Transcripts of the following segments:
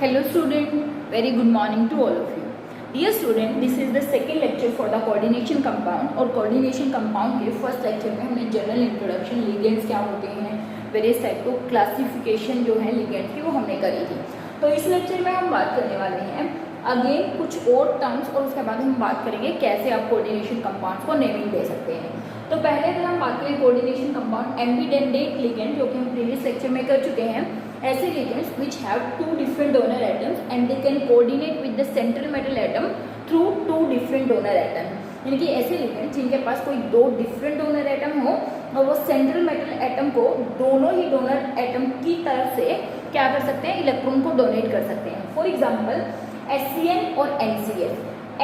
Hello student, very good morning to all of you. Dear student, this is the second lecture for the coordination compound और coordination compound के first lecture में हमने general introduction ligands क्या होते हैं, various type को classification जो है लिगेंड्स की वो हमने करी थी। तो इस लेक्चर में हम बात करने वाले हैं अगेन कुछ और टर्म्स और उसके बाद हम बात करेंगे कैसे आप कोऑर्डिनेशन कंपाउंड्स को नेमिंग दे सकते हैं। तो पहले अगर हम बात करें कोऑर्डिनेशन कंपाउंड एम्बीडेंटेट लिगेंड जो कि हम प्रीवियस लेक्चर में कर चुके हैं, ऐसे ligands which have two different donor atoms and they can coordinate with the central metal atom through two different donor atom। यानी कि ऐसे लिगेंड जिनके पास कोई दो डिफरेंट डोनर एटम हो और वो सेंट्रल मेटल एटम को दोनों ही डोनर एटम की तरफ से क्या कर सकते हैं, इलेक्ट्रॉन को डोनेट कर सकते हैं। फॉर एग्जाम्पल HCl और NCl।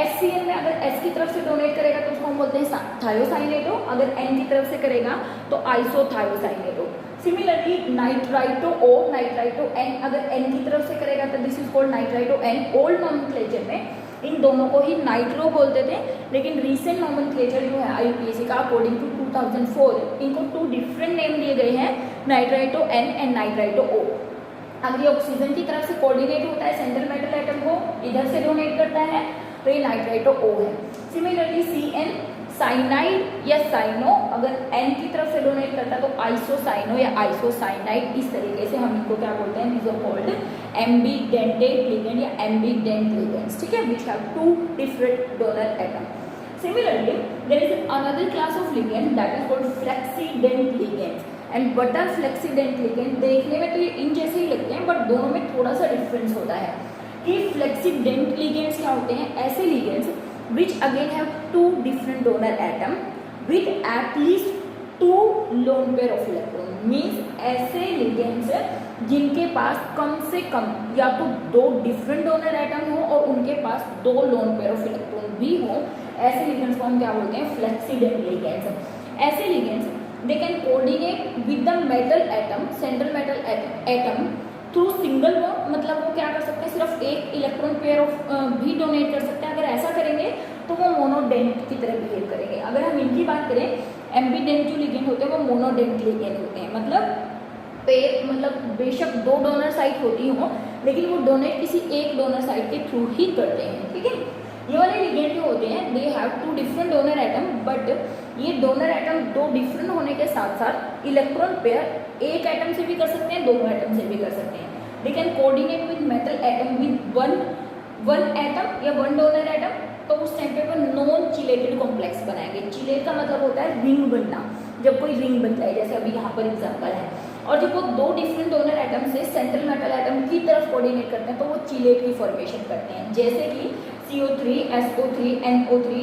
HCl में अगर S की तरफ से डोनेट करेगा तो उसको हम बोलते हैं थायोसाइनेटो, अगर N की तरफ से करेगा तो isothiocyanato. Similarly nitrito O, nitrito N अगर N की तरफ से करेगा तो this is called nitrito N। Old nomenclature में इन दोनों को ही नाइट्रो बोलते थे, लेकिन रीसेंट नोमेनक्लेचर जो है IUPAC का अकॉर्डिंग टू 2004 इनको टू डिफरेंट नेम दिए गए हैं, nitrito N and nitrito O। अगर ये ऑक्सीजन की तरफ से कोऑर्डिनेट होता है सेंट्रल मेटल एटम को इधर से डोनेट करता है तो ये नाइट्राइटो O है। सिमिलरली CN साइनाइड या साइनो अगर N की तरफ से डोनेट करता है तो आइसोसाइनो या आइसोसाइनाइड। इस तरीके से हम इनको क्या बोलते हैं, these are called ambidentate ligand या एम्बीडेंट लिगेंड्स, ठीक है, which have two different donor atom. Similarly, there is another class of ligand that is called flexident ligands। And what are flexident ligand, देखने में तो ये इन जैसे ही लगते हैं बट दोनों में थोड़ा सा डिफरेंस होता है कि फ्लेक्सीडेंट लिगेंड्स क्या होते हैं, ऐसे ligands which again have two different donor atom with at least two lone pair of electron. Means ऐसे लिगेंड्स जिनके पास कम से कम या तो दो डिफरेंट डोनर एटम हो और उनके पास दो लोन पेयर ऑफ इलेक्ट्रॉन भी हो, ऐसे लिगेंड्स को हम क्या बोलते हैं, फ्लेक्सीडेंट लिगेंड्स। ऐसे ligands they can coordinate with the metal atom, central metal atom through single bond। मतलब वो क्या कर सकते हैं, सिर्फ एक इलेक्ट्रॉन पेयर ऑफ भी डोनेट कर सकते हैं। अगर ऐसा करेंगे तो वो मोनोडेंट की तरह बिहेव करेंगे। अगर हम इनकी बात करें, एम्बीडेंट जो लिगेंड होते हैं वो मोनोडेंट लिगेंड होते हैं। मतलब बेशक दो डोनर साइट होती हो लेकिन वो डोनेट किसी एक डोनर साइट के थ्रू ही करते हैं, ठीक है। ये वाले लिगेंड जो होते हैं they have two different donor atom, but ये डोनर एटम दो डिफरेंट होने के साथ साथ इलेक्ट्रॉन पेयर एक एटम से भी कर सकते हैं, दोनों एटम से भी कर सकते हैं। They can coordinate with metal atom with one atom या वन डोनर एटम, तो उस टाइम पे वो नॉन चिलेटेड कॉम्प्लेक्स बनाएंगे। चिलेट का मतलब होता है रिंग बनना, जब कोई रिंग बनता है, जैसे अभी यहाँ पर एग्जाम्पल है। और जब वो दो डिफरेंट डोनर एटम से सेंट्रल मेटल एटम की तरफ कोऑर्डिनेट करते हैं तो वो चिलेट की फॉर्मेशन करते हैं, जैसे कि CO3 SO3 NO3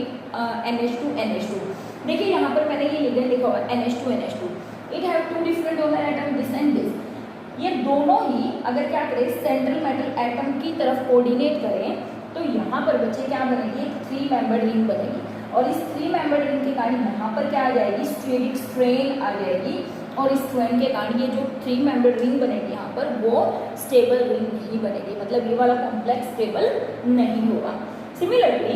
NH2 NH2। देखिए यहाँ पर मैंने ये लिगेंड लिखा हुआ है NH2 NH2। It have two different donor atom this and this. ये दोनों ही अगर क्या करें, सेंट्रल मेटल एटम की तरफ कोऑर्डिनेट करें तो यहाँ पर बच्चे क्या बनेगी, 3 मेंबर्ड रिंग बनेगी। और इस 3 मेंबर्ड रिंग के कारण यहाँ पर क्या आ जाएगी, स्टेरिक स्ट्रेन आ जाएगी। और इस स्ट्रेन के कारण ये जो 3 मेंबर्ड रिंग बनेगी यहाँ पर वो स्टेबल रिंग नहीं बनेगी, मतलब ये वाला कॉम्प्लेक्स स्टेबल नहीं होगा। सिमिलरली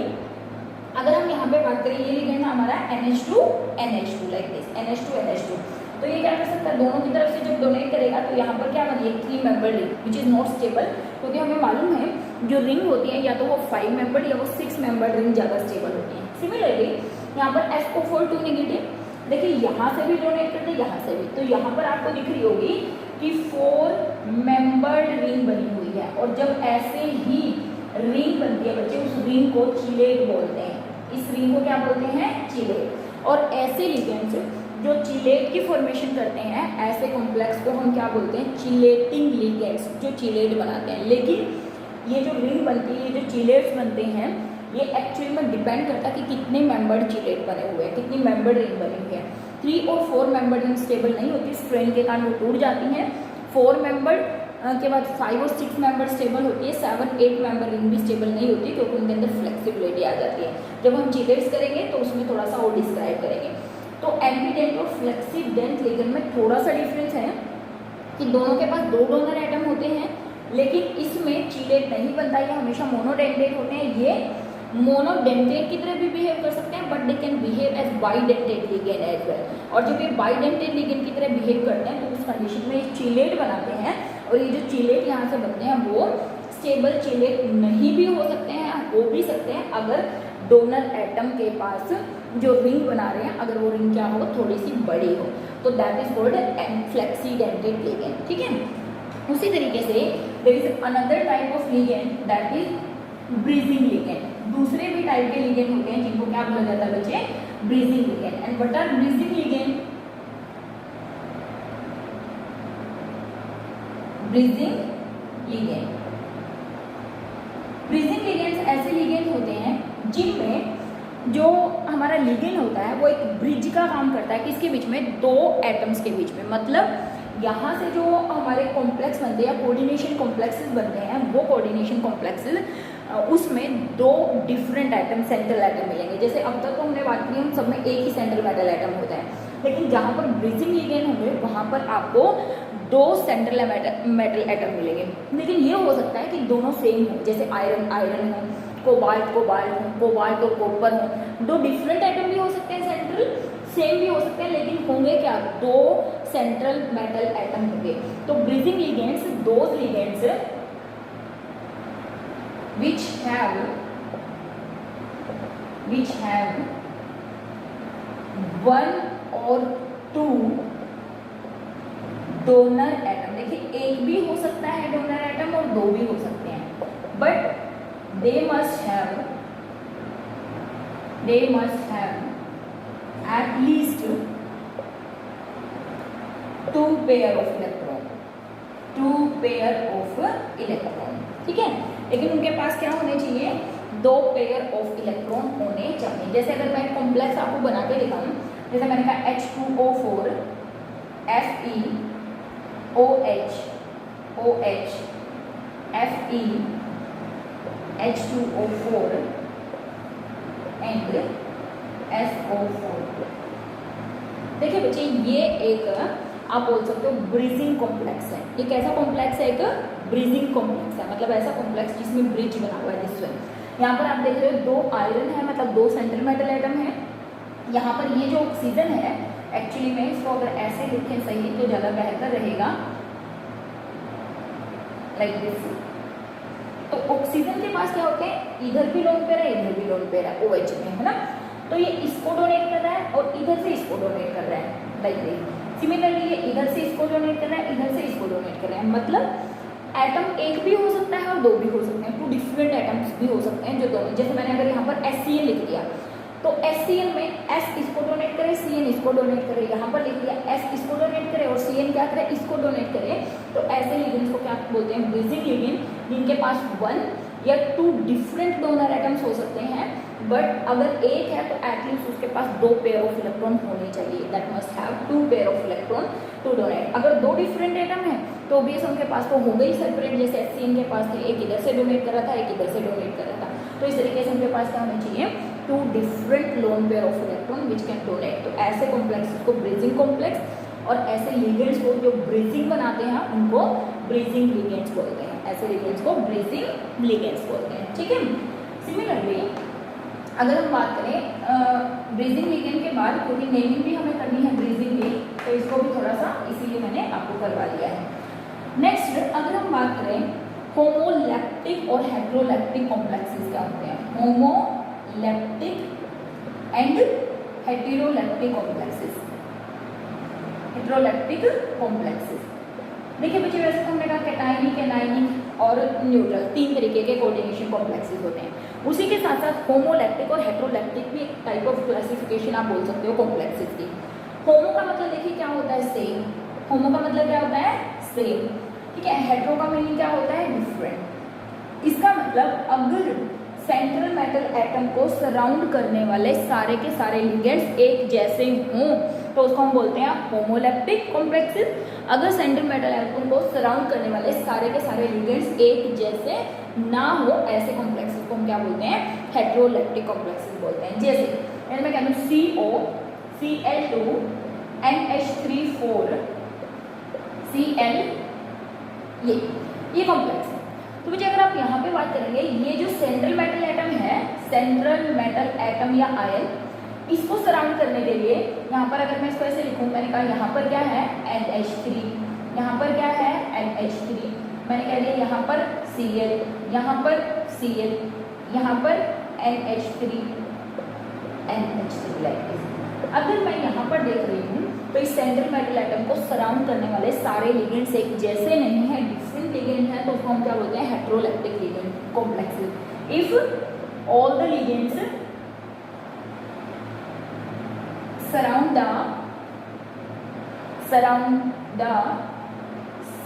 अगर हम यहाँ पे बात करें, ये लिगेंड हमारा NH2 NH2 like this NH2 NH2, तो ये क्या कर सकता है, दोनों की तरफ से जब डोनेट करेगा तो यहाँ पर क्या बनेगी, 3 membered ring which is not stable, क्योंकि हमें मालूम है जो रिंग होती है या तो वो 5 मेंबर्ड या वो 6 मेंबर्ड रिंग ज़्यादा स्टेबल होती है। सिमिलरली यहाँ पर SO4 2 नेगेटिव, देखिए यहाँ से भी डोनेट करते हैं, यहाँ से भी, तो यहाँ पर आपको दिख रही होगी कि 4 मेंबर्ड रिंग बनी हुई है। और जब ऐसे ही रिंग बनती है बच्चे, उस रिंग को चिलेट बोलते हैं। इस रिंग को क्या बोलते हैं, चिलेट। और ऐसे लिगेंड्स जो चिलेट की फॉर्मेशन करते हैं, ऐसे कॉम्प्लेक्स को हम क्या बोलते हैं, चिलेटिंग लिगेंड्स, जो चिलेट बनाते हैं। लेकिन ये जो रिंग बनती है, ये जो चिलेट्स बनते हैं, ये एक्चुअली में डिपेंड करता है कि कितने मेंबर्ड चिलेट बने हुए हैं, कितनी मेंबर्ड रिंग बनी हुई है। 3 और 4 मेंबर्ड रिंग स्टेबल नहीं होती, स्ट्रेन के कारण वो टूट जाती हैं। 4 मेंबर्ड के बाद 5 और 6 मेंबर स्टेबल होती है, 7 8 मेंबर रिंग भी स्टेबल नहीं होती क्योंकि उनके अंदर फ्लेक्सिबिलिटी आ जाती है। जब हम चिलेट्स करेंगे तो उसमें थोड़ा सा और डिस्क्राइब करेंगे। तो एम्बीडेंट और फ्लेक्सीडेंट लिगेंड में थोड़ा सा डिफरेंस है कि दोनों के पास दो डोनर एटम होते हैं, लेकिन इसमें चिलेट नहीं बनता, ये हमेशा मोनोडेंटेट होते हैं। ये मोनोडेंटेट की तरह भी बिहेव कर सकते हैं, but they can behave as bidentate ligand as well. और जब ये बाइडेंटेट लिगेंड की तरह बिहेव करते हैं तो उस कंडीशन में चिलेट बनाते हैं, और ये जो चिलेट यहाँ से बनते हैं वो स्टेबल चेलेट नहीं भी हो सकते हैं, हो भी सकते हैं अगर डोनर एटम के पास जो रिंग बना रहे हैं अगर वो रिंग क्या हो, थोड़ी सी बड़ी हो, तो that is called flexidentate ligand. ठीक है, उसी तरीके से there is another type of ligand that is bridging ligand. दूसरे भी टाइप के लिगेंड होते हैं जिनको क्या बोला जाता है बच्चे, bridging ligand. And what are bridging ligand? Bridging ligand, bridging ligands ऐसे लिगेंड होते हैं जिनमें जो हमारा लिगेंड होता है वो एक ब्रिज का काम करता है, किसके बीच में, दो एटम्स के बीच में। मतलब यहाँ से जो हमारे कॉम्प्लेक्स बनते हैं, कोऑर्डिनेशन कॉम्प्लेक्सेस बनते हैं, वो कोऑर्डिनेशन कॉम्प्लेक्सेस उसमें दो डिफरेंट एटम, सेंट्रल एटम मिलेंगे। जैसे अब तक तो हमने बात की हम सब में एक ही सेंट्रल मेटल एटम होता है, लेकिन जहाँ पर ब्रीजिंग लिगेंड होंगे वहाँ पर आपको दो सेंट्रल मेटल एटम मिलेंगे। लेकिन ये हो सकता है कि दोनों सेम हो, जैसे आयरन आयरन हो, कोबाल्ट कोबाल्ट हो, कोबाल्ट और कॉपर हो। दो डिफरेंट एटम भी हो सकते हैं, सेंट्रल सेम भी हो सकते हैं, लेकिन होंगे क्या, दो सेंट्रल मेटल एटम होंगे। तो bridging ligands those ligands which have one or two donor atom. देखिए एक भी हो सकता है डोनर एटम और दो भी हो सकते हैं, but they must have at least two pair of electron। ठीक है, लेकिन उनके पास क्या होने चाहिए, दो पेयर ऑफ इलेक्ट्रॉन होने चाहिए। जैसे अगर मैं कॉम्प्लेक्स आपको बना के दिखाऊं, जैसे मैंने कहा H2O4 FeOH OH Fe H2O4 and SO4। देखिए बच्चे ये एक आप बोल सकते हो ब्रीजिंग कॉम्प्लेक्स है। ये कैसा कॉम्प्लेक्स है, एक ब्रीजिंग कॉम्प्लेक्स है, मतलब ऐसा कॉम्प्लेक्स जिसमें ब्रिज बना हुआ है। जिसमें यहाँ पर आप देख रहे हो दो आयरन है, मतलब दो सेंट्रल मेटल एटम है। यहाँ पर ये जो ऑक्सीजन है, एक्चुअली में इसको अगर ऐसे लिखें सही तो ज़्यादा बेहतर रहेगा, लाइक दिस। तो ऑक्सीजन के पास क्या होते हैं, इधर भी लोन पेयर है, इधर भी लोन पेयर है, OH में, है ना। तो ये इसको डोनेट कर रहा है और इधर से इसको डोनेट कर रहा है, लाइक दिस। सिमिलरली ये इधर से इसको डोनेट कर रहा है, इधर से इसको डोनेट कर रहा है। मतलब एटम एक भी हो सकता है और दो भी हो सकते हैं, टू डिफरेंट एटम्स भी हो सकते हैं जो दोनों। जैसे मैंने अगर यहाँ पर HCl लिख दिया तो HCl में S इसको डोनेट करे, CN इसको डोनेट करे। यहाँ पर लिख दिया S इसको डोनेट करे और CN क्या करे, इसको डोनेट करे। तो ऐसे लिगेंड्स को क्या बोलते हैं, ब्रीजिंग लिगेंड, जिनके पास वन या टू डिफरेंट डोनर एटम्स हो सकते हैं, बट अगर एक है तो एटलीस्ट उसके पास दो पेयर ऑफ इलेक्ट्रॉन होने चाहिए। That must have two pair of electron to donate. अगर दो डिफरेंट एटम है तो ऑब्वियस उनके पास तो हो गई सेपरेट, जैसे HCN के पास थे, एक इधर से डोनेट कर रहा था, एक इधर से डोनेट कर रहा था। तो इस तरीके से उनके पास क्या होना चाहिए, two different lone pair of electron which can donate. तो ऐसे कॉम्प्लेक्स को ब्रीजिंग कॉम्प्लेक्स, और ऐसे लिगेंड्स को जो ब्रीजिंग बनाते हैं उनको ब्रीजिंग लिगेंड्स बोलते हैं। ऐसे लिगेंड्स को ब्रीजिंग लिगेंड्स बोलते हैं। ठीक है, सिमिलरली अगर हम बात करें ब्रीजिंग लिगेंड के बाद, क्योंकि नेमिंग भी हमें करनी है ब्रीजिंग की, तो इसको भी थोड़ा सा इसीलिए मैंने आपको करवा दिया है। नेक्स्ट अगर हम बात करें होमोलैप्टिक और हेटेरोलैप्टिक कॉम्प्लेक्सेस क्या होते हैं, होमोलैप्टिक एंड हेटेरोलैप्टिक कॉम्प्लेक्सेस। हेटेरोलैप्टिक कॉम्प्लेक्सेस, देखिए बच्चे वैसे तो हमने कहा कैटायनिक, एनायनिक और न्यूट्रल, तीन तरीके के कोऑर्डिनेशन कॉम्प्लेक्सेस होते हैं। उसी के साथ साथ होमोलैप्टिक और हेटेरोलैप्टिक भी एक टाइप ऑफ क्लासिफिकेशन आप बोल सकते हो कॉम्प्लेक्सेस की। होमो का मतलब देखिए क्या होता है, सेम। होमो का मतलब क्या होता है, सेम। ठीक है, हेटेरो का मीनिंग क्या होता है, डिफरेंट। इसका मतलब अगर सेंट्रल मेटल एटम को सराउंड करने वाले सारे के सारे लिगेंड्स एक जैसे हों तो उसको हम बोलते हैं होमोलैप्टिक कॉम्प्लेक्सेस। अगर सेंट्रल मेटल एटम को सराउंड करने वाले सारे के सारे लिगेंड्स एक जैसे ना हो, ऐसे कॉम्प्लेक्सेस को हम क्या बोलते हैं, हेटेरोलैप्टिक कॉम्प्लेक्सेस बोलते हैं। जैसे मैं कहता हूँ CO Cl2 NH3 4Cl, ये कॉम्प्लेक्स है। तो मुझे अगर आप यहाँ पे बात करेंगे, ये जो सेंट्रल मेटल एटम है, सेंट्रल मेटल एटम या आयन, इसको सराउंड करने के लिए यहाँ पर अगर मैं इसको ऐसे लिखूँ, मैंने कहा यहाँ पर क्या है NH3, यहाँ पर क्या है NH3, मैंने कह दिया यहाँ पर Cl, यहाँ पर Cl, यहाँ पर NH3 लाइक दिस। अगर मैं यहाँ पर देख रही हूँ तो इस सेंट्रल मेटल एटम को सराउंड करने वाले सारे लिगेंड्स एक जैसे नहीं है, डिफरेंट लिगेंड है, तो उसको हम क्या बोलते हैं, heteroleptic ligand complexes. If all the ligands surround the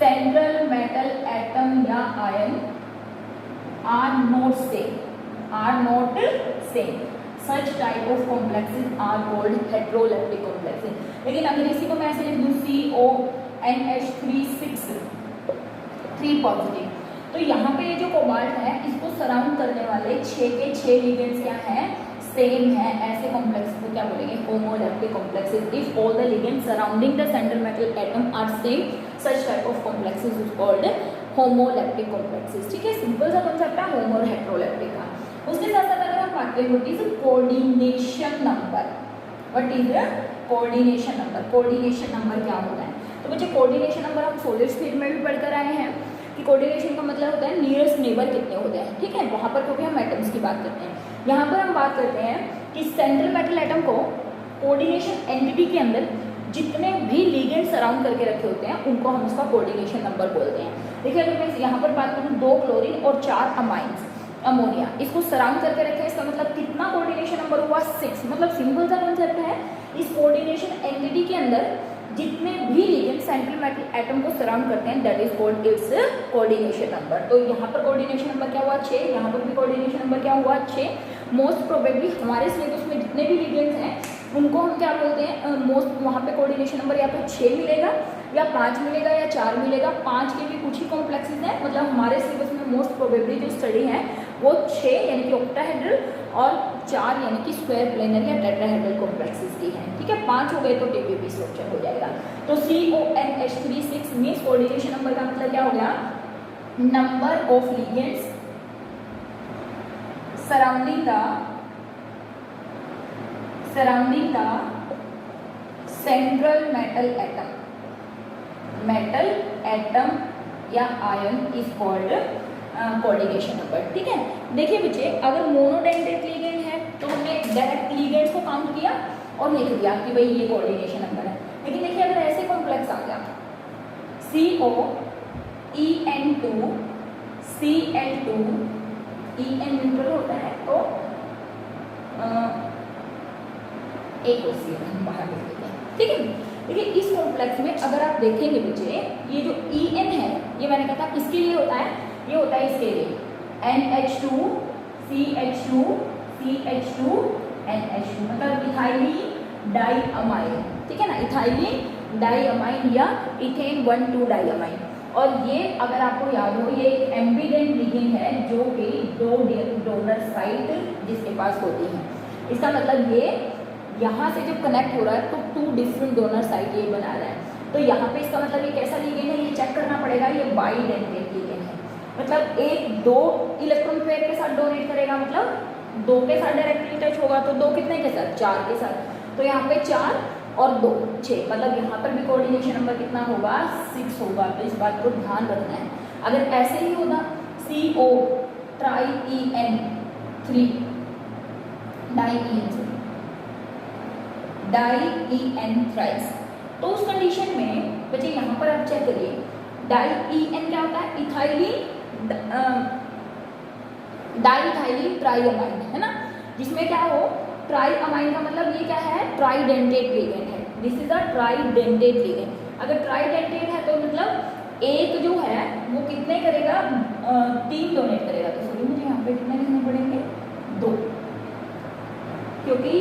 central metal atom या ion are not same, such type of complexes are called heterolaptic complexes। लेकिन अगर इसी को मैं ऐसे लिख दूं CONH3 3 पॉजिटिव, तो यहाँ पे ये जो कोबाल्ट है इसको सराउंड करने वाले 6 के 6 लिगेंड्स क्या हैं, सेम है। ऐसे कॉम्प्लेक्स को क्या बोलेंगे, homoleptic complexes. If all the ligands surrounding the central metal atom are same, such type of complexes is called homoleptic complexes. ठीक है, सिंपल सा कॉन्सेप्ट है होमो और हेट्रोलैप्टिक का। उसके साथ साथ अगर हम बात करें what is coordination number, what is coordination number, coordination number क्या होता है। तो बच्चे कोऑर्डिनेशन नंबर हम सॉलिड्स फील्ड में भी पढ़कर आए हैं कि कोऑर्डिनेशन का मतलब होता है नियरेस्ट नेबर कितने होते हैं। ठीक है, वहाँ पर क्योंकि हम एटम्स की बात करते हैं, यहाँ पर हम बात करते हैं कि सेंट्रल मेटल एटम को कोऑर्डिनेशन एंटिटी के अंदर जितने भी लिगेंड सराउंड करके रखे होते हैं उनको हम उसका कोऑर्डिनेशन नंबर बोलते हैं। देखिए अगर मैं यहाँ पर बात करूँ 2 क्लोरीन और 4 अमाइंस अमोनिया, इसको सराउंड करके रखे, इसका मतलब कितना कोऑर्डिनेशन नंबर हुआ 6। मतलब सिंपल सा कॉन्सेप्ट है, इस कोऑर्डिनेशन एंटिटी के अंदर जितने भी लिगेंड सेंट्रल मेटल एटम को सराउंड करते हैं that is called its coordination number. तो यहाँ पर कोऑर्डिनेशन नंबर क्या हुआ 6, यहाँ पर भी कोऑर्डिनेशन नंबर क्या हुआ 6। मोस्ट प्रोबेबली हमारे सिलेबस में जितने भी लिगेंड्स हैं उनको हम क्या बोलते हैं, मोस्ट वहाँ पे कोऑर्डिनेशन नंबर या तो 6 मिलेगा या 5 मिलेगा या 4 मिलेगा। 5 के भी कुछ ही कॉम्प्लेक्सेस हैं, मतलब हमारे सिलेबस में मोस्ट प्रोबेबली जो स्टडी है वो 6 यानी कि ऑक्टाहेड्रल और 4 यानी कि स्क्वायर प्लेनर या टेट्राहेड्रल कॉम्प्लेक्सेस की है। ठीक है, 5 हो गए तो TPP स्ट्रक्चर हो जाएगा। तो CONH3 मीन्स कोऑर्डिनेशन नंबर का मतलब क्या हो गया, number of ligands surrounding the central metal atom या ion is called coordination number. ठीक है, देखिए बच्चे अगर मोनोडेंटेट लिगेंड है तो हमने डायरेक्ट लिगेंड्स को काउंट किया और लिख दिया कि भाई ये कोऑर्डिनेशन नंबर है। लेकिन देखिए अगर ऐसे कॉम्प्लेक्स आ गया COEN2 Cl2 En न्यूट्रल होता है तो एक ऑक्सीजन हम बाहर लिख देते हैं। ठीक है, देखिए इस कॉम्प्लेक्स में अगर आप देखेंगे बच्चे ये जो En है ये मैंने कहा था किसके लिए होता है, ये होता है इसके लिए NH2 CH2 CH2 NH2 मतलब इथाइलिन डाइअमाइन। ठीक है ना, इथाइलिन डाइअमाइन या इथेन 1,2 डाइअमाइन। और ये अगर आपको याद हो ये एक एम्बिडेंट लिगेंड है जो कि 2 डोनर साइट जिसके पास होती है। इसका मतलब ये यहाँ से जब कनेक्ट हो रहा है तो 2 डिफरेंट डोनर साइट ये बना रहा है। तो यहाँ पे इसका मतलब ये कैसा लिगेंड है, ये चेक करना पड़ेगा, ये बाइडेंटेट लिगेंड है। मतलब एक 2 इलेक्ट्रॉन पेयर के साथ डोनेट करेगा, मतलब 2 के साथ डायरेक्टली टच होगा तो 2 कितने के साथ, 4 के साथ। तो यहाँ पे 4 और 2 6, मतलब यहाँ पर भी कोऑर्डिनेशन नंबर कितना होगा 6 होगा। तो इस बात को ध्यान रखना है। अगर ऐसे ही होगा CO ट्राई-EN3 डाई-EN थ्राइस, तो उस कंडीशन में बच्चे यहाँ पर आप चेक करिए डाई-EN क्या होता है, इथाइलिन डाई-इथाइलिन ट्राइअमाइन है ना, जिसमें क्या हो ट्राइअमाइन का मतलब ये क्या है, ट्राइडेंटेट लिगेंड है। This is a tridentate ligand. अगर ट्राइडेंटेट है तो मतलब एक जो है वो कितने करेगा, 3 डोनेट करेगा। तो सॉरी मुझे यहाँ पे कितने लिखने पड़ेंगे, 2, क्योंकि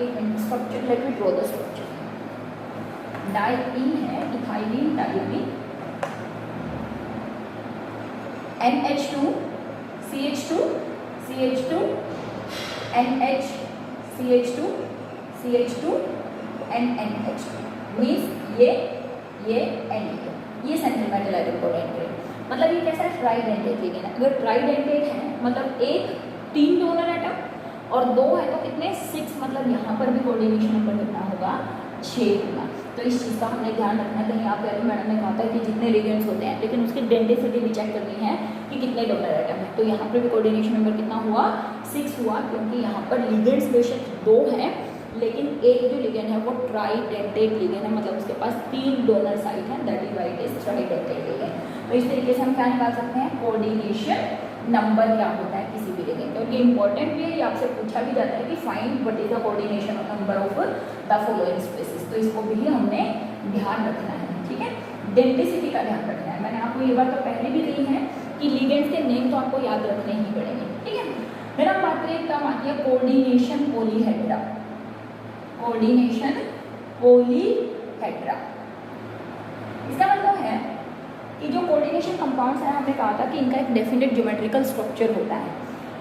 एक structure let me draw the structure. Dien है ethylene डाइअमीन NH2 CH2 CH2 NH CH2 CH2 NH2 means ये NH2 ये सेंट्रल मेटल एटम कोऑर्डिनेट। मतलब ये कैसा है, ट्राइडेंटेट लिगेंड है। अगर ट्राइडेंटेट है मतलब एक 3 डोनर एटम और 2 है तो कितने 6, मतलब यहाँ पर भी कोऑर्डिनेशन नंबर कितना होगा 6 होगा। तो इस चीज़ का हमने ध्यान रखना है। कहीं आप कह रहे हो मैडम ने कहा था कि जितने लिगेंड्स होते हैं, लेकिन उसकी डेंसिटी भी चेक करनी है कि कितने डोनर एटम है। तो यहाँ पर भी कोऑर्डिनेशन नंबर कितना हुआ, 6 हुआ, क्योंकि यहाँ पर लिगेंड्स बेशक 2 हैं, लेकिन एक जो लिगेंड है वो ट्राइडेंटेट लिगेंड है, मतलब उसके पास 3 डोनर साइट है, that is why it is tridentate ligand. तो इस तरीके से हम क्या निकाल सकते हैं, कोऑर्डिनेशन नंबर क्या होता है किसी भी लिगेंड का। और ये इंपॉर्टेंट भी है, ये आपसे पूछा भी जाता है कि find what is the coordination number of the following species. तो इसको भी हमने ध्यान रखना है, ठीक है। डेंसिटी का ध्यान रखना है। मैंने आपको ये बात तो पहले भी कही है कि लिगेंड्स के नेम तो आपको याद रखने ही पड़ेंगे, ठीक है। फिर हम बात करें, टर्म आती है कोऑर्डिनेशन पॉलीहेड्रा। कोऑर्डिनेशन पॉलीहेड्रा, इसका मतलब है कि जो कोऑर्डिनेशन कंपाउंड्स हैं, हमने कहा था कि इनका एक डेफिनेट ज्योमेट्रिकल स्ट्रक्चर होता है।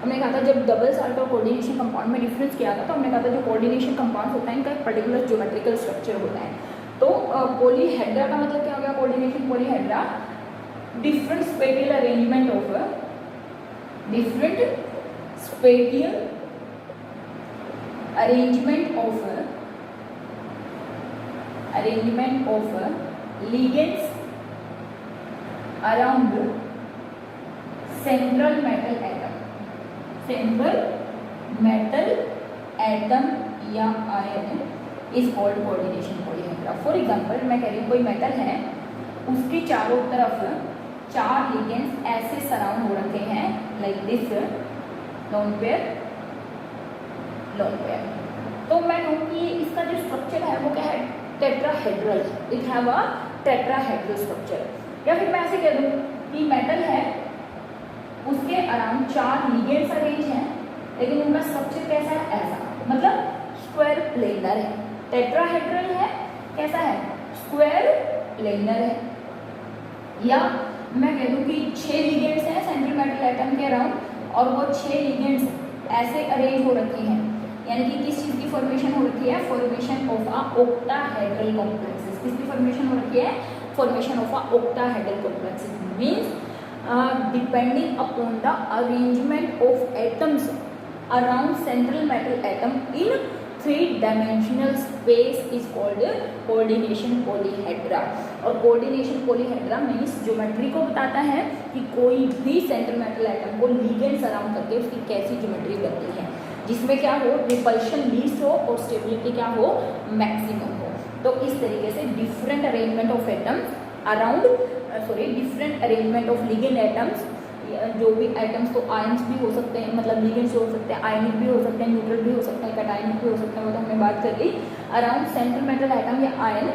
हमने कहा था जब डबल साल्ट और कोऑर्डिनेशन कंपाउंड में डिफरेंस किया था, तो हमने कहा था जो कोऑर्डिनेशन कंपाउंड होता है इनका एक पर्टिकुलर ज्योमेट्रिकल स्ट्रक्चर होता है। तो पॉलीहेड्रा का मतलब क्या हो गया, coordination polyhedra, different spatial arrangement of ligands around central metal atom या ion is called coordination polyhedra. For example मैं कह रही हूँ कोई मेटल है, उसके चारों तरफ 4 लिगेंड्स ऐसे सराउंड हो रखे हैं, लाइक दिस, लोन पेयर। तो मैं कहूँ कि इसका जो स्ट्रक्चर है वो क्या है, tetrahedral, it have a tetrahedral structure. या फिर मैं ऐसे कह दूँ कि मेटल है, उसके अराउंड 4 लिगेंड्स अरेंज हैं, लेकिन उनका स्ट्रक्चर कैसा है, ऐसा, मतलब स्क्वायर प्लेनर है। टेट्राहेड्रल है, कैसा है, स्क्वायर प्लेनर है। या मैं कह दूँ कि 6 लिगेंड्स हैं सेंट्रल मेटल एटम के अराउंड, और वो 6 लिगेंड्स ऐसे अरेंज हो रखे हैं, यानी कि किस चीज़ की फॉर्मेशन हो रखी है, formation of a octahedral complexes. किसकी फॉर्मेशन हो रखी है, formation of a octahedral complexes, means depending upon the arrangement of atoms around central metal atom in 3 dimensional space is called coordination polyhedra. और कोऑर्डिनेशन पॉलीहेड्रा मीन्स ज्योमेट्री को बताता है कि कोई भी सेंट्रल मेटल एटम को लिगेंड सराउंड करके उसकी कैसी ज्योमेट्री बनती है, जिसमें क्या हो, रिपल्शन लीस्ट हो और स्टेबिलिटी क्या हो, मैक्सिमम हो। तो इस तरीके से different arrangement of atoms around different arrangement of ligand atoms, जो भी एटम्स तो आयंस भी हो सकते हैं, मतलब लिगेंड्स हो सकते हैं, आयनिक भी हो सकते हैं, न्यूट्रल भी हो सकते हैं, कैटायनिक भी हो सकते हैं, वो तो हमने बात कर ली। अराउंड सेंट्रल मेटल एटम या आयन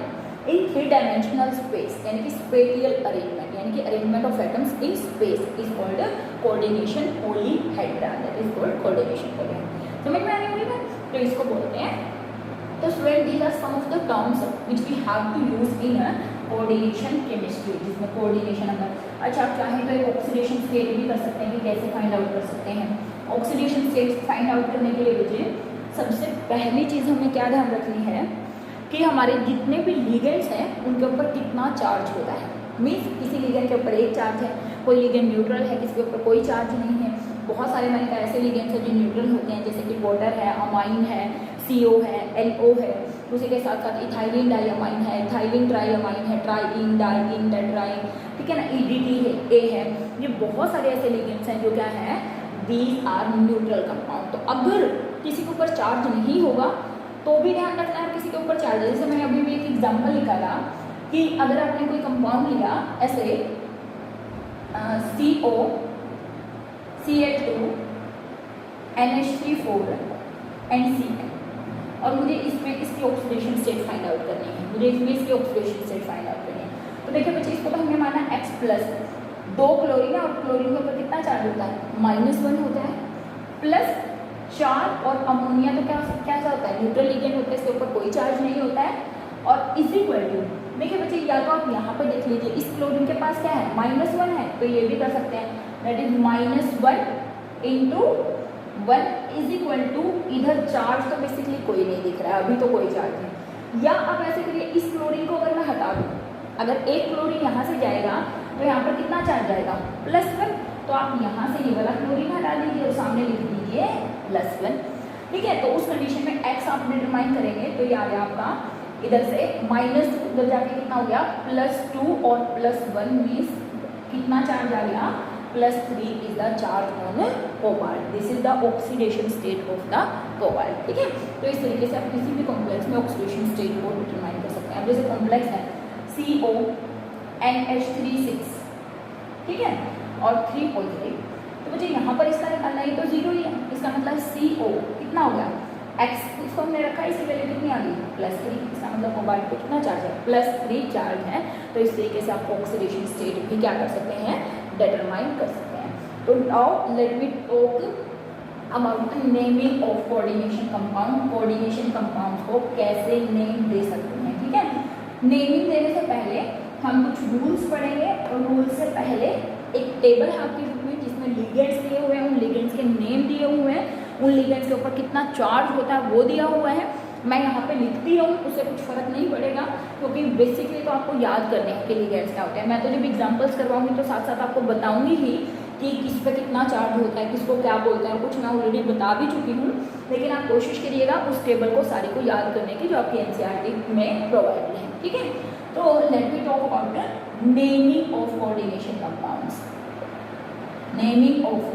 इन 3 डायमेंशनल स्पेस, यानी कि स्पेटियल अरेंजमेंट, यानी कि arrangement of atoms in space is called coordination polyhedra, that is called coordination polyhedra. समझ में आ रही होगी ना, तो इसको बोलते हैं। तो student, these are some of the terms which we have to use in coordination chemistry, जिसमें कोऑर्डिनेशन अगर, अच्छा आप चाहें तो एक ऑक्सीडेशन स्टेट भी कर सकते हैं कि कैसे फाइंड आउट कर सकते हैं। ऑक्सीडेशन स्टेट फाइंड आउट करने के लिए मुझे सबसे पहली चीज़ हमें क्या ध्यान रखनी है कि हमारे जितने भी लिगेंड्स हैं उनके ऊपर कितना चार्ज होता है। मीन्स किसी लिगेंड के ऊपर एक चार्ज है, कोई लिगेंड न्यूट्रल है, किसी के ऊपर कोई चार्ज नहीं है। बहुत सारे मैंने कहा ऐसे लिगेंड्स हैं जो न्यूट्रल होते हैं, जैसे कि वाटर है, अमाइन है, CO है, LO है, उसी के साथ साथ इथाइलिन डाइअमाइन है, इथाइलिन ट्राइअमाइन है, ट्राइइन, डाइइन, टेट्राइन, ठीक है ना, EDT है, A है। ये बहुत सारे ऐसे लिगेंड्स हैं जो क्या है, दीज आर न्यूट्रल कंपाउंड। तो अगर किसी के ऊपर चार्ज नहीं होगा तो भी ध्यान रखना है, किसी के ऊपर चार्ज है। जैसे मैंने अभी भी एक एग्जाम्पल निकाला कि अगर आपने कोई कंपाउंड लिया ऐसे CO, CH2, NH3 4 NCl, और मुझे इसमें इसकी ऑक्सीडेशन स्टेट फाइंड आउट करनी है, मुझे इसमें इसकी ऑक्सीडेशन स्टेट फाइंड आउट करनी है। तो देखिए बच्चे, इसको तो हमने माना X+, 2 क्लोरीन है, और क्लोरीन के ऊपर कितना चार्ज होता है, -1 होता है, प्लस 4 और अमोनिया तो क्या होता है, न्यूट्रल लिगेंड होता है, इसके ऊपर कोई चार्ज नहीं होता है। और इज इक्वल टू, देखिए बच्चे, या तो आप यहाँ पर देख लीजिए, इस क्लोरीन के पास क्या है, -1 है, तो ये भी कर सकते हैं, that is -1 × 1 is equal to, इधर चार्ज तो बेसिकली कोई नहीं दिख रहा है, अभी तो कोई चार्ज नहीं। या आप ऐसे करिए, इस क्लोरीन को अगर मैं हटा दूँ, अगर एक क्लोरीन यहाँ से जाएगा तो यहाँ पर कितना चार्ज जाएगा, +1, तो आप यहाँ से ये वाला क्लोरीन हटा दीजिए और सामने लिख दीजिए +1, ठीक है। तो उस कंडीशन में X आप डिटरमाइन करेंगे तो ये आ गया आपका इधर से -2 उधर जाके कितना हो गया +2 और +1 मीन्स कितना चार्ज आ गया +3 is the charge on cobalt. This is the oxidation state of the cobalt. ठीक है, तो इस तरीके से आप किसी भी कॉम्प्लेक्स में ऑक्सीडेशन स्टेट को डिटरमाइन कर सकते हैं। अब जैसे कॉम्प्लेक्स है CONH3 6, ठीक है, और 3 पॉजिटिव, तो मुझे यहाँ पर इसका निकालना है, तो 0 ही है। इसका मतलब CO कितना हो गया X, इसको हमने रखा है, इसकी वैल्यू कितनी आ गई +3, इसका मतलब कोबाल्ट पे कितना चार्ज है +3 चार्ज है। तो इस तरीके से आप ऑक्सीडेशन स्टेट भी क्या कर सकते हैं डिटरमाइन कर सकते हैं। तो now let me talk about the naming of coordination compound. Coordination compound को कैसे नेम दे सकते हैं, ठीक है। नेमिंग देने से पहले हम कुछ रूल्स पढ़ेंगे, और रूल्स से पहले एक टेबल है आपके बुक में जिसमें लिगेंड्स दिए हुए हैं, उन लिगेंड्स के नेम दिए हुए हैं, उन लिगेंड्स के ऊपर कितना चार्ज होता है वो दिया हुआ है। मैं यहाँ पे लिखती रहूँ उससे कुछ फर्क नहीं पड़ेगा, क्योंकि बेसिकली तो आपको याद करने हैं कि लिगेंड्स क्या होते हैं। मैं तो जब एग्जांपल्स करवाऊंगी तो साथ साथ आपको बताऊंगी ही कि किस पे कितना चार्ज होता है, किसको क्या बोलते हैं, कुछ मैं ऑलरेडी बता भी चुकी हूँ, लेकिन आप कोशिश करिएगा उस टेबल को सारी को याद करने की जो आपकी NCERT में प्रोवाइड है। ठीक है, तो let me talk about the naming of coordination compounds. Naming of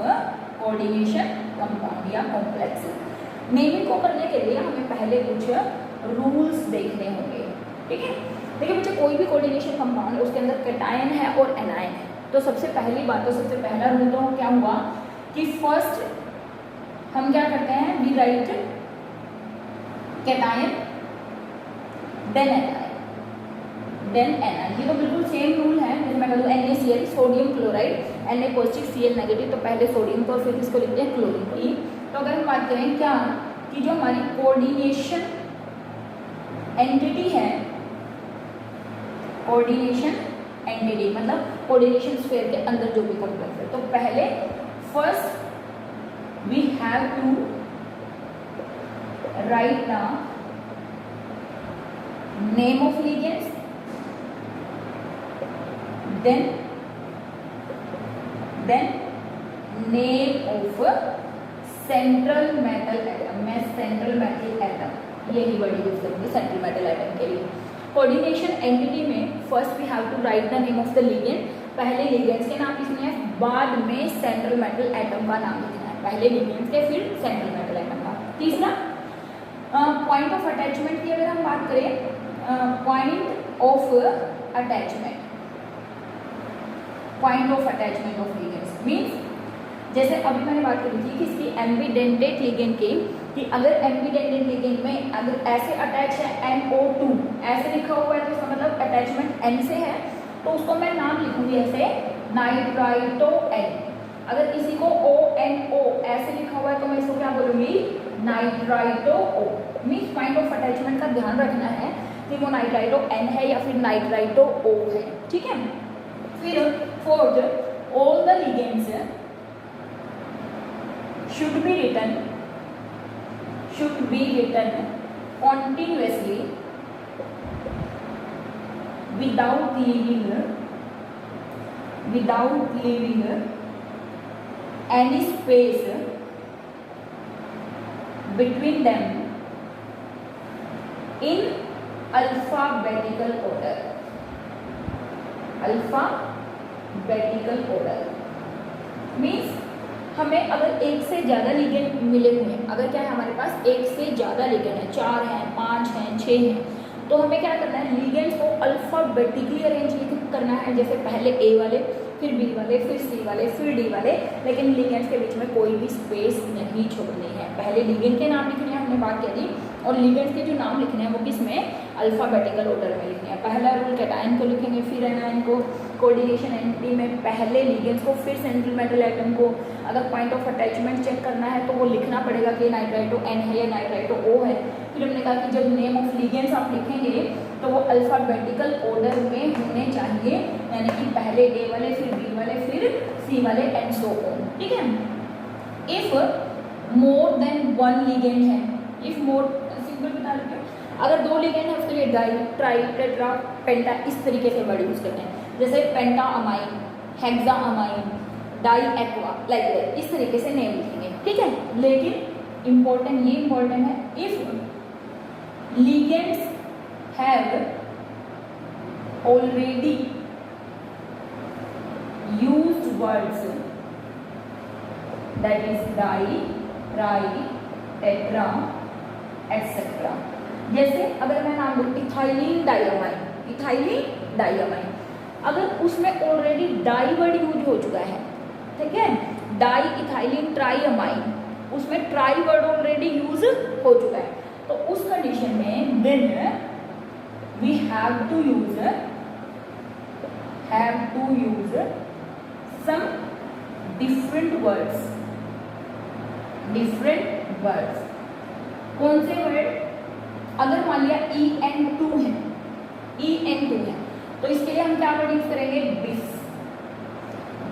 coordination compound या कॉम्प्लेक्स। नेमिंग को करने के लिए हमें पहले कुछ रूल्स देखने होंगे। ठीक है, देखिए मुझे कोई भी कोऑर्डिनेशन कंपाउंड है उसके अंदर कैटायन है और एनायन है, तो सबसे पहली बात तो सबसे पहला रूल तो क्या हुआ कि फर्स्ट हम क्या करते हैं, we write cation then anion then anion. ये तो बिल्कुल सेम रूल है, जैसे मैं कहूँ NaCl sodium chloride, Na positive Cl negative, तो पहले सोडियम को और फिर इसको लिखते हैं क्लोरीन की। तो अगर हम बात करें क्या कि जो हमारी कोऑर्डिनेशन एंटिटी है, कोऑर्डिनेशन एंटिटी मतलब कोऑर्डिनेशन स्फीयर के अंदर जो भी कॉम्प्लेक्स है, तो पहले first we have to write the name of ligands, then name of central metal atom. मैं सेंट्रल मेटल एटम यही वर्ड यूज करूँगी सेंट्रल मेटल एटम के लिए। कोऑर्डिनेशन एंटिटी में first we have to write the name of the ligand, पहले ligands के नाम लिखने हैं, बाद में सेंट्रल मेटल एटम का नाम लिखना है, पहले लिगेंड्स के फिर सेंट्रल मेटल एटम का। तीसरा पॉइंट ऑफ अटैचमेंट की अगर हम बात करें, point of attachment, point of attachment of ligands means जैसे अभी मैंने बात करी थी कि इसकी एम्बीडेंटेट लिगेंड की, कि अगर एम्बीडेंटेट लिगेंड में अगर ऐसे अटैच है NO2 ऐसे लिखा हुआ है तो इसका मतलब अटैचमेंट N से है, तो उसको मैं नाम लिखूंगी ऐसे नाइट्राइटो N। अगर किसी को ONO ऐसे लिखा हुआ है तो मैं इसको क्या बोलूँगी nitrito O। Means point of attachment का ध्यान रखना है कि वो नाइट्राइटो N है या फिर नाइट्राइटो O है। ठीक है, फिर fourth all the ligands should be written continuously without leaving any space between them in alphabetical order। Alphabetical order means हमें अगर एक से ज़्यादा लिगेंड मिले हुए हैं, अगर क्या है हमारे पास एक से ज़्यादा लिगेंड है, 4 हैं 5 हैं 6 हैं, तो हमें क्या करना है लिगेंड्स को अल्फाबेटिकली अरेंज करना है, जैसे पहले A वाले फिर B वाले फिर C वाले फिर D वाले, लेकिन लिगेंड्स के बीच में कोई भी स्पेस नहीं छोड़नी है। पहले लिगेंड के नाम लिखने हैं, हमने बात करी, और लिगेंड्स के जो नाम लिखने हैं वो किस में अल्फाबेटिकल ऑर्डर में लिखने हैं। पहला रूल कैटायन को लिखेंगे फिर एनायन को, कोऑर्डिनेशन एंटिटी में पहले लिगेंड्स को फिर सेंट्रल मेटल एटम को। अगर पॉइंट ऑफ अटैचमेंट चेक करना है तो वो लिखना पड़ेगा कि नाइट्राइटो N है या नाइट्राइटो O है। फिर हमने कहा कि जब नेम ऑफ लिगेंड्स आप लिखेंगे तो वो अल्फाबेटिकल ऑर्डर में होने चाहिए, यानी कि पहले A वाले फिर B वाले फिर C वाले एंड सो ऑन। ठीक है, if more than one ligand है, इफ मोर सिंपल बता देते हैं, अगर 2 लिगेंड है उसके लिए डाई ट्राई टेट्रा पेंटा इस तरीके से वर्ड यूज करते हैं, जैसे penta amine, hexa amine, di aqua, like इस तरीके से नेम लिखेंगे। ठीक है, लेकिन इम्पोर्टेंट है, if ligands have already used words that is di, tri, tetra, etc. जैसे अगर मैं नाम लूँ इथाइलिन डाइअमाइन, इथाइलिन डाइअमाइन, अगर उसमें ऑलरेडी डाई वर्ड यूज हो चुका है, ठीक है, डाई इथाइलिन ट्राइअमाइन, उसमें ट्राई वर्ड ऑलरेडी यूज हो चुका है, तो उस कंडीशन में then we have to use some different words, different words. कौन से वर्ड? अगर मान लिया EN2 है, EN2 है, तो इसके लिए हम क्या वर्ड यूज करेंगे? बिस,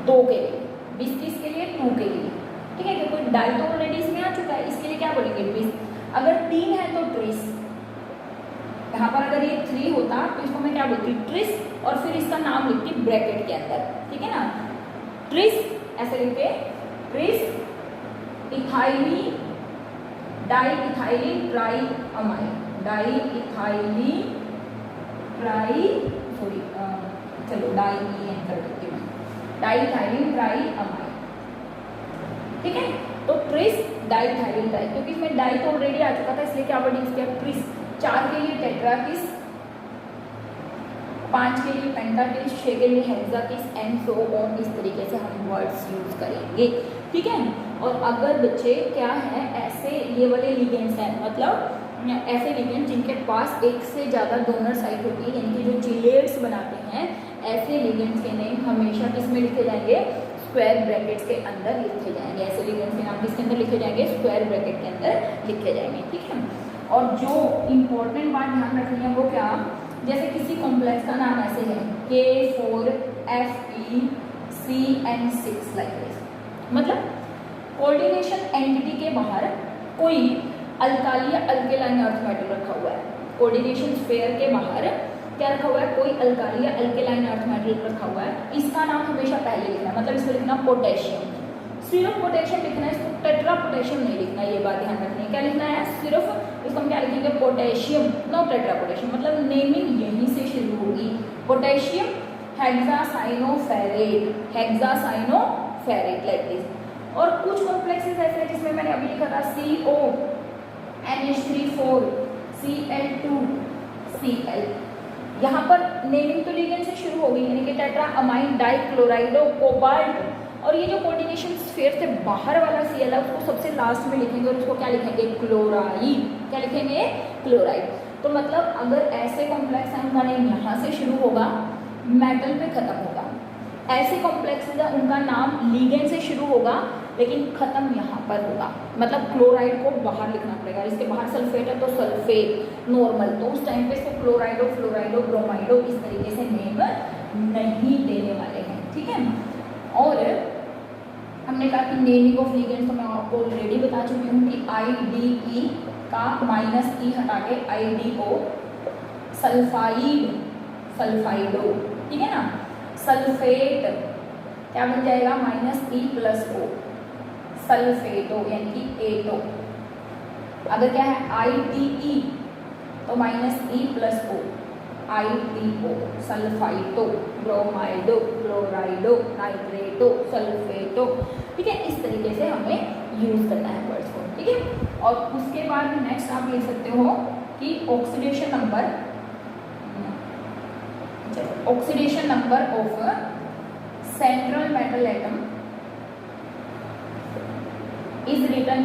दो के लिए, बिस किसके लिए? 2 के लिए, ठीक है, क्योंकि डाई तो ऑलरेडी इसमें आ चुका है, इसके लिए क्या बोलेंगे? बिस। अगर 3 है तो ट्रिस, यहाँ पर अगर ये 3 होता तो इसको मैं क्या बोलती? ट्रिस, और फिर इसका नाम लिखती ब्रैकेट के अंदर, ठीक है ना, ट्रिस ऐसे लिख के, tris ethylene di ethylene triamine, di ethylene tri, sorry चलो डाई EN कर देती हूँ, डाई इथाइलिन ट्राइअमाइन, ठीक है। तो ट्रिस डाई इथाइलिन ट्राई, क्योंकि इसमें डाई तो ऑलरेडी आ चुका था, इसलिए क्या वर्ड यूज किया? ट्रिस। 4 के लिए टेट्राकिस, 5 के लिए पेंटाकिस, 6 के लिए हेक्साकिस एंड सो ऑन, इस तरीके से हम वर्ड्स यूज करेंगे, ठीक है। और अगर बच्चे क्या है, ऐसे ये वाले लिगेंड्स हैं, मतलब ऐसे लिगेंड जिनके पास एक से ज़्यादा डोनर साइट होती है, यानी कि जो चिलेट्स बनाते हैं, ऐसे लिगेंड्स के नेम हमेशा किस में लिखे जाएंगे? स्क्वायर ब्रैकेट्स के अंदर लिखे जाएंगे। ऐसे लिगेंड्स के नाम किसके अंदर लिखे जाएंगे? स्क्वायर ब्रैकेट के अंदर लिखे जाएंगे, ठीक है। और जो इम्पोर्टेंट बात ध्यान रखनी है वो क्या? जैसे किसी कॉम्प्लेक्स का नाम ऐसे है K4FeCN6 लाइक दिस, मतलब कोऑर्डिनेशन एंटिटी के बाहर कोई अल्काली या अल्केलाइन अर्थ मेटल रखा हुआ है। कोऑर्डिनेशन स्फीयर के बाहर क्या रखा हुआ है? कोई अल्काली या अल्केलाइन अर्थ मेटल रखा हुआ है। इसका नाम हमेशा पहले लिखना है, मतलब इसको लिखना पोटेशियम, सिर्फ पोटेशियम लिखना है, इसको टेट्रा पोटेशियम नहीं लिखना, ये बात ध्यान रखनी है। क्या लिखना है? सिर्फ इसको हम क्या लिखेंगे? पोटेशियम, नो टेट्रा पोटेशियम, मतलब नेमिंग यहीं से शुरू होगी। Potassium hexacyanoferrate, hexacyanoferrate like this. और कुछ कॉम्प्लेक्सेस ऐसे हैं जिसमें मैंने अभी लिखा था CONH3,4Cl2Cl, यहाँ पर नेमिंग तो लिगेंड से शुरू होगी, यानी कि टेट्रा अमाइन डाइक्लोराइडो कोबाल्ट, और ये जो कोऑर्डिनेशन स्फीयर से बाहर वाला Cl है उसको सबसे लास्ट में लिखेंगे, और उसको क्या लिखेंगे? क्लोराइड। क्या लिखेंगे? क्लोराइड। तो मतलब अगर ऐसे कॉम्प्लेक्स हैं उनका नेम यहाँ से शुरू होगा, मेटल पे खत्म होगा। ऐसे कॉम्प्लेक्सेस हैं उनका नाम लिगेंड से शुरू होगा लेकिन खत्म यहाँ पर होगा, मतलब क्लोराइड को बाहर लिखना पड़ेगा। इसके बाहर सल्फेट है तो सल्फेट नॉर्मल, तो उस टाइम पे इसको क्लोराइडो, फ्लोराइडो, ब्रोमाइडो इस तरीके से नेम नहीं देने वाले हैं, ठीक है। और हमने कहा कि नेमिंग ऑफ लिगेंड्स तो मैं आपको ऑलरेडी बता चुकी हूँ कि IDE का -E हटा के IDO, सल्फाइड, सल्फाइडो, ठीक है ना। सल्फेट क्या बन जाएगा? -E+O, सल्फेटो यानी कि एटो। अगर क्या है IDE तो -E+O, IDO, सल्फाइटो, ब्रोमाइडो, क्लोराइडो, नाइट्रेटो, सल्फेटो, ठीक है। इस तरीके से हमें यूज करना है वर्ड्स को, ठीक है। और उसके बाद नेक्स्ट आप लिख सकते हो कि oxidation number, oxidation number of central metal atom is written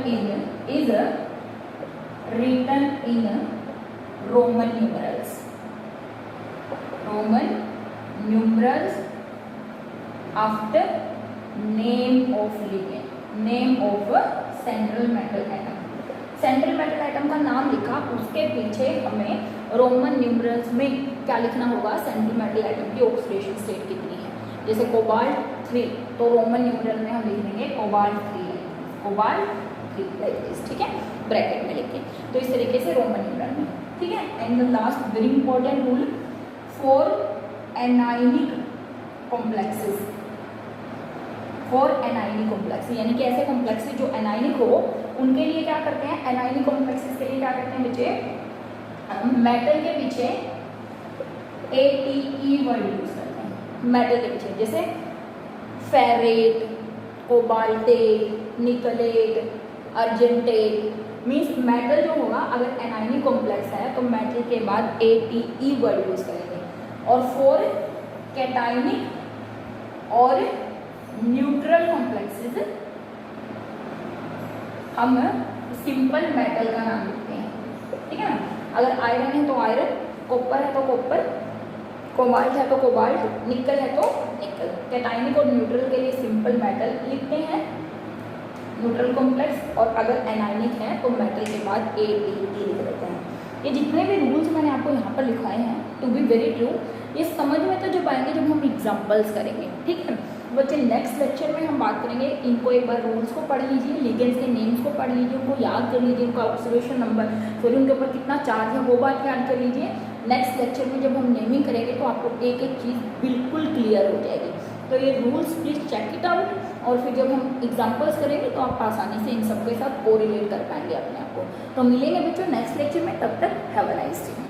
in Roman numerals. Roman numerals after name of ligand, name of central metal atom. Central metal atom का नाम लिखा, उसके पीछे हमें रोमन न्यूमरल्स में क्या लिखना होगा? सेंट्रल मेटल एटम की ऑक्सीडेशन स्टेट कितनी है। जैसे कोबाल्ट 3 तो रोमन न्यूमरल में हम लिख देंगे कोबाल्ट 3, कोबाल्ट 3 लाइक दिस, ठीक है, ब्रैकेट में लिख के। तो इस तरीके से रोमन न्यूमरल में, ठीक है। And the last very important rule for anionic complexes, for anionic complex, यानी कि ऐसे कॉम्प्लेक्सेस जो एनाइनिक हो उनके लिए क्या करते हैं? एनाइनिक कॉम्प्लेक्सेस के लिए क्या करते हैं बच्चे? मेटल के पीछे ATE वर्ड यूज करते हैं मेटल के पीछे, जैसे ferrate, cobaltate, nickelate, argentate. Means metal जो होगा अगर एनायनिक कॉम्प्लेक्स है तो मेटल के बाद ATE वर्ड यूज करेंगे। और फॉर कैटायनिक और न्यूट्रल कॉम्प्लेक्सेस हम सिंपल मेटल का नाम लिखते हैं, ठीक है ना। अगर आयरन है तो आयरन, कॉपर है तो कॉपर, कोबाल्ट है तो कोबाल्ट, निकल है तो निकल। कैटायनिक और न्यूट्रल के लिए सिंपल मेटल लिखते हैं, न्यूट्रल कॉम्प्लेक्स, और अगर एनायनिक है तो मेटल के बाद ATE लिख देते हैं। ये जितने भी रूल्स मैंने आपको यहाँ पर लिखाए हैं, टू बी वेरी ट्रू, ये समझ में तो जब आएंगे जब हम एग्जाम्पल्स करेंगे, ठीक है बच्चे। नेक्स्ट लेक्चर में हम बात करेंगे, इनको एक बार रूल्स को पढ़ लीजिए, लिगेंड्स के नेम्स को पढ़ लीजिए, उनको याद कर लीजिए, उनका ऑब्जर्वेशन नंबर, फिर उनके ऊपर कितना चार्ज है वो बात याद कर लीजिए। नेक्स्ट लेक्चर में जब हम नेमिंग करेंगे तो आपको एक एक चीज़ बिल्कुल क्लियर हो जाएगी। तो ये rules please check it out, और फिर जब हम एग्जाम्पल्स करेंगे तो आप आसानी से इन सब के साथ कोरिलेट कर पाएंगे अपने आप को। तो मिलेंगे बच्चों नेक्स्ट लेक्चर में, तब तक हैव अ नाइस डे।